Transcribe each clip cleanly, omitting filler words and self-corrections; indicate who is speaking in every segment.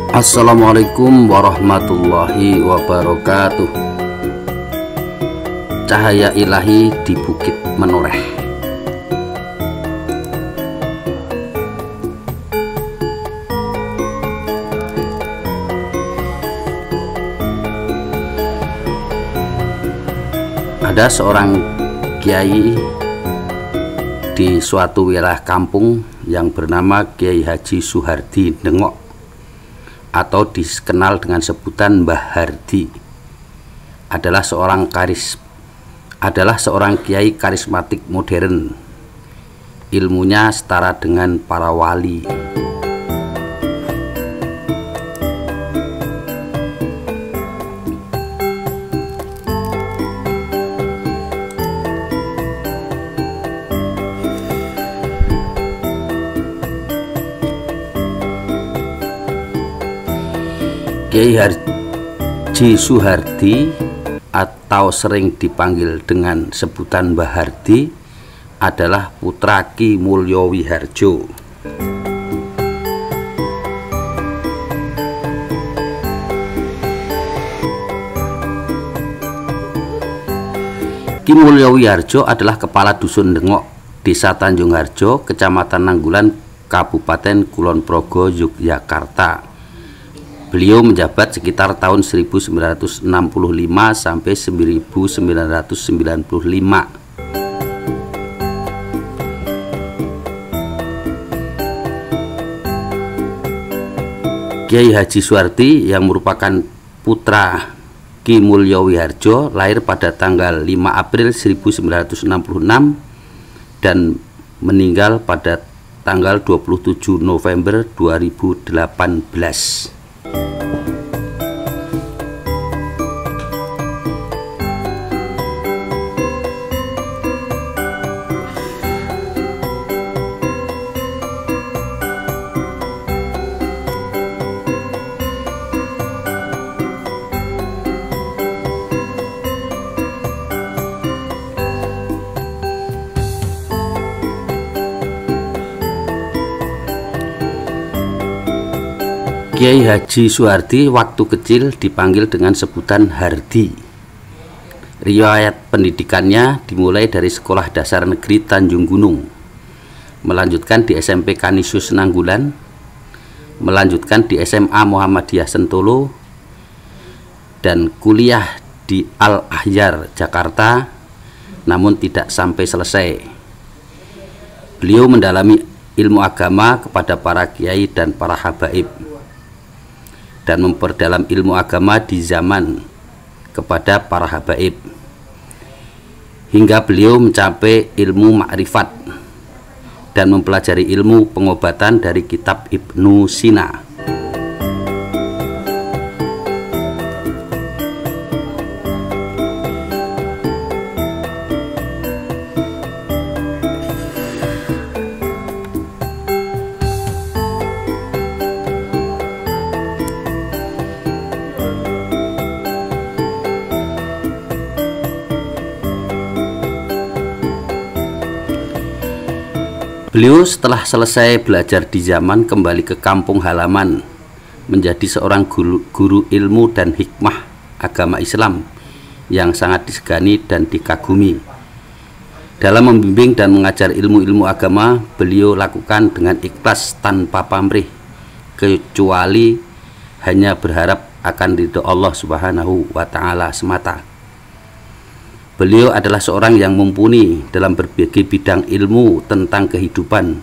Speaker 1: Assalamualaikum warahmatullahi wabarakatuh. Cahaya ilahi di Bukit Menoreh. Ada seorang kiai di suatu wilayah kampung yang bernama Kiai Haji Suhardi Dengok, atau dikenal dengan sebutan Mbah Hardi. Adalah seorang kiai karismatik modern. Ilmunya setara dengan para wali. Kiai Haji Suhardi atau sering dipanggil dengan sebutan Mbah Hardi adalah putra Ki Mulyo Wiharjo. Ki Mulyo Wiharjo adalah kepala dusun Dengok, Desa Tanjung Harjo, Kecamatan Nanggulan, Kabupaten Kulon Progo, Yogyakarta. Beliau menjabat sekitar tahun 1965 sampai 1995. Kiai Haji Suhardi yang merupakan putra Ki Mulyo Wiharjo lahir pada tanggal 5 April 1966 dan meninggal pada tanggal 27 November 2018. Kiai Haji Suhardi waktu kecil dipanggil dengan sebutan Hardi. Riwayat pendidikannya dimulai dari Sekolah Dasar Negeri Tanjung Gunung, melanjutkan di SMP Kanisius Nanggulan, melanjutkan di SMA Muhammadiyah Sentolo, dan kuliah di Al-Ahyar Jakarta, namun tidak sampai selesai. Beliau mendalami ilmu agama kepada para kiai dan para habaib, dan memperdalam ilmu agama di zaman kepada para habaib, hingga beliau mencapai ilmu ma'rifat dan mempelajari ilmu pengobatan dari kitab Ibnu Sina. Beliau setelah selesai belajar di zaman kembali ke kampung halaman, menjadi seorang guru ilmu dan hikmah agama Islam yang sangat disegani dan dikagumi. Dalam membimbing dan mengajar ilmu-ilmu agama, beliau lakukan dengan ikhlas tanpa pamrih, kecuali hanya berharap akan ridho Allah Subhanahu wa Ta'ala semata. Beliau adalah seorang yang mumpuni dalam berbagai bidang ilmu tentang kehidupan,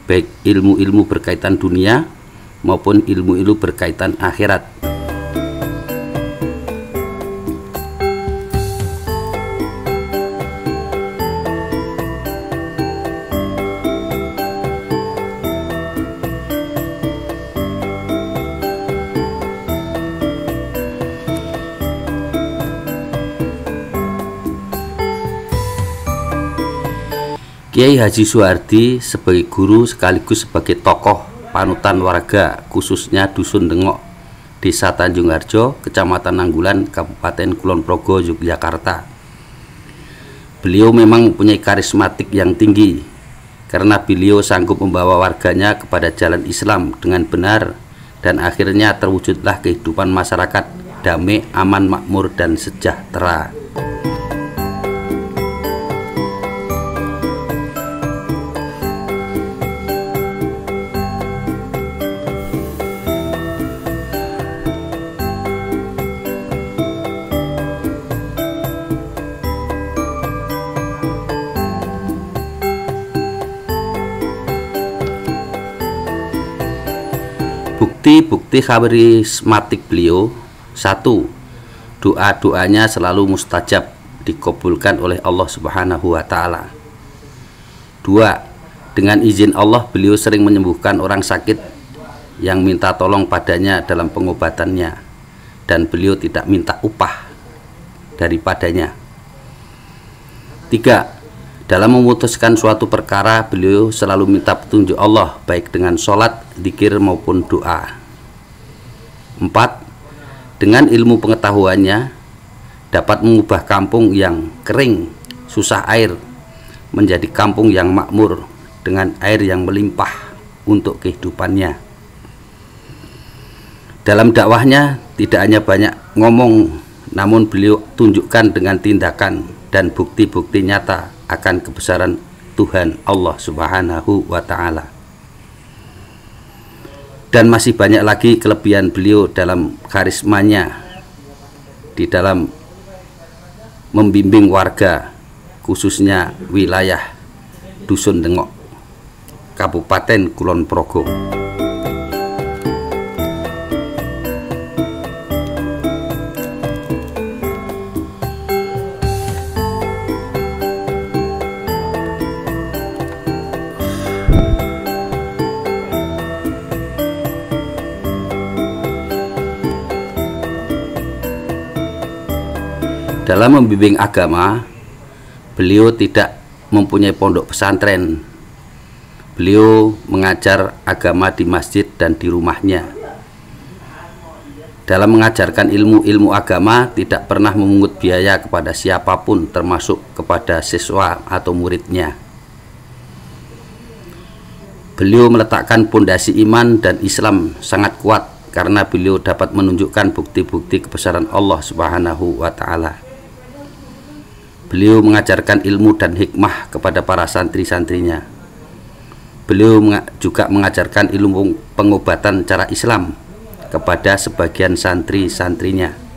Speaker 1: baik ilmu-ilmu berkaitan dunia maupun ilmu-ilmu berkaitan akhirat. Kiai Haji Suhardi sebagai guru sekaligus sebagai tokoh panutan warga, khususnya Dusun Dengok, Desa Tanjung Harjo, Kecamatan Nanggulan, Kabupaten Kulon Progo, Yogyakarta. Beliau memang mempunyai karismatik yang tinggi, karena beliau sanggup membawa warganya kepada jalan Islam dengan benar dan akhirnya terwujudlah kehidupan masyarakat damai, aman, makmur, dan sejahtera. Bukti-bukti karismatik beliau: 1. Doa-doanya selalu mustajab, dikabulkan oleh Allah Subhanahu wa Ta'ala. 2. Dengan izin Allah, beliau sering menyembuhkan orang sakit yang minta tolong padanya dalam pengobatannya, dan beliau tidak minta upah daripadanya. 3. Dalam memutuskan suatu perkara, beliau selalu minta petunjuk Allah, baik dengan sholat, zikir, maupun doa. 4. Dengan ilmu pengetahuannya, dapat mengubah kampung yang kering, susah air, menjadi kampung yang makmur, dengan air yang melimpah untuk kehidupannya. Dalam dakwahnya, tidak hanya banyak ngomong, namun beliau tunjukkan dengan tindakan dan bukti-bukti nyata akan kebesaran Tuhan Allah Subhanahu wa Ta'ala. Dan masih banyak lagi kelebihan beliau dalam karismanya di dalam membimbing warga, khususnya wilayah Dusun Dengok, Kabupaten Kulon Progo. Dalam membimbing agama, beliau tidak mempunyai pondok pesantren. Beliau mengajar agama di masjid dan di rumahnya. Dalam mengajarkan ilmu-ilmu agama, tidak pernah memungut biaya kepada siapapun, termasuk kepada siswa atau muridnya. Beliau meletakkan pondasi iman dan Islam sangat kuat karena beliau dapat menunjukkan bukti-bukti kebesaran Allah Subhanahu wa Ta'ala. Beliau mengajarkan ilmu dan hikmah kepada para santri-santrinya. Beliau juga mengajarkan ilmu pengobatan cara Islam kepada sebagian santri-santrinya.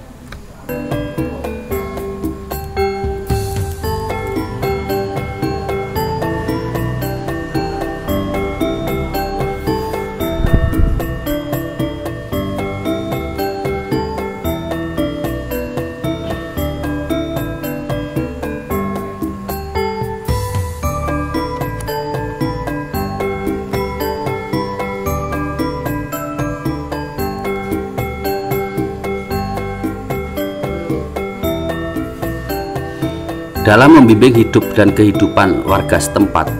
Speaker 1: Dalam membimbing hidup dan kehidupan warga setempat,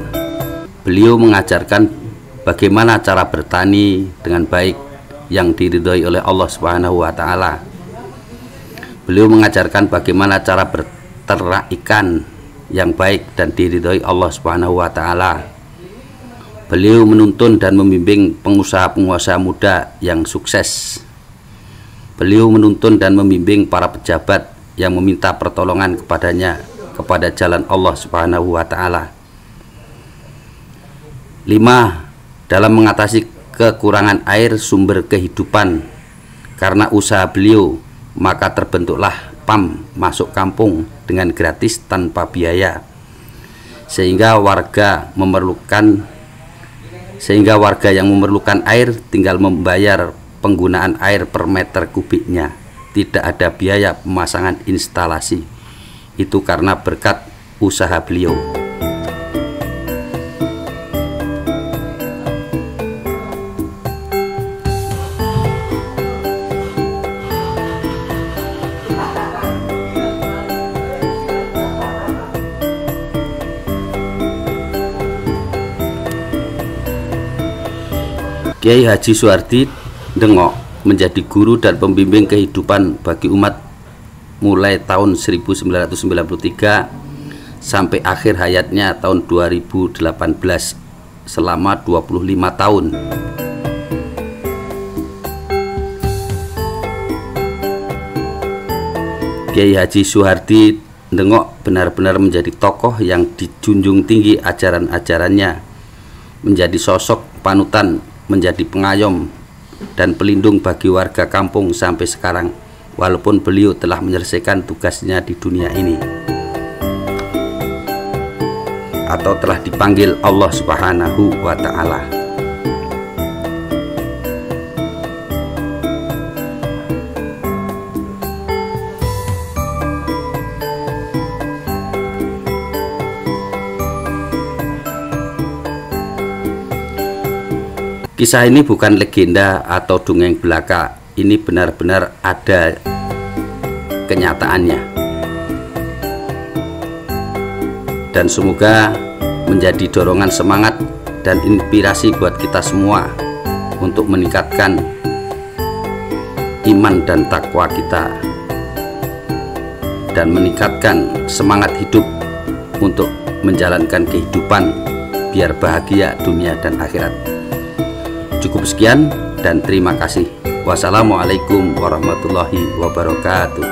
Speaker 1: beliau mengajarkan bagaimana cara bertani dengan baik yang diridhoi oleh Allah Subhanahu wa Ta'ala. Beliau mengajarkan bagaimana cara berternak ikan yang baik dan diridhoi Allah Subhanahu wa Ta'ala. Beliau menuntun dan membimbing pengusaha-pengusaha muda yang sukses. Beliau menuntun dan membimbing para pejabat yang meminta pertolongan kepadanya kepada jalan Allah Subhanahu wa Ta'ala. 5. Dalam mengatasi kekurangan air sumber kehidupan karena usaha beliau, maka terbentuklah PAM masuk kampung dengan gratis tanpa biaya, sehingga warga yang memerlukan air tinggal membayar penggunaan air per meter kubiknya. Tidak ada biaya pemasangan instalasi. Itu karena berkat usaha beliau. Kiai Haji Suhardi Dengok menjadi guru dan pembimbing kehidupan bagi umat mulai tahun 1993 sampai akhir hayatnya tahun 2018, selama 25 tahun. Kiai Haji Soehardi Ndengok benar-benar menjadi tokoh yang dijunjung tinggi ajaran-ajarannya, menjadi sosok panutan, menjadi pengayom dan pelindung bagi warga kampung sampai sekarang, walaupun beliau telah menyelesaikan tugasnya di dunia ini atau telah dipanggil Allah Subhanahu wa Ta'ala. Kisah ini bukan legenda atau dongeng belaka, ini benar-benar ada kenyataannya. Dan semoga menjadi dorongan semangat dan inspirasi buat kita semua untuk meningkatkan iman dan takwa kita, dan meningkatkan semangat hidup untuk menjalankan kehidupan biar bahagia dunia dan akhirat. Cukup sekian dan terima kasih. Wassalamualaikum warahmatullahi wabarakatuh.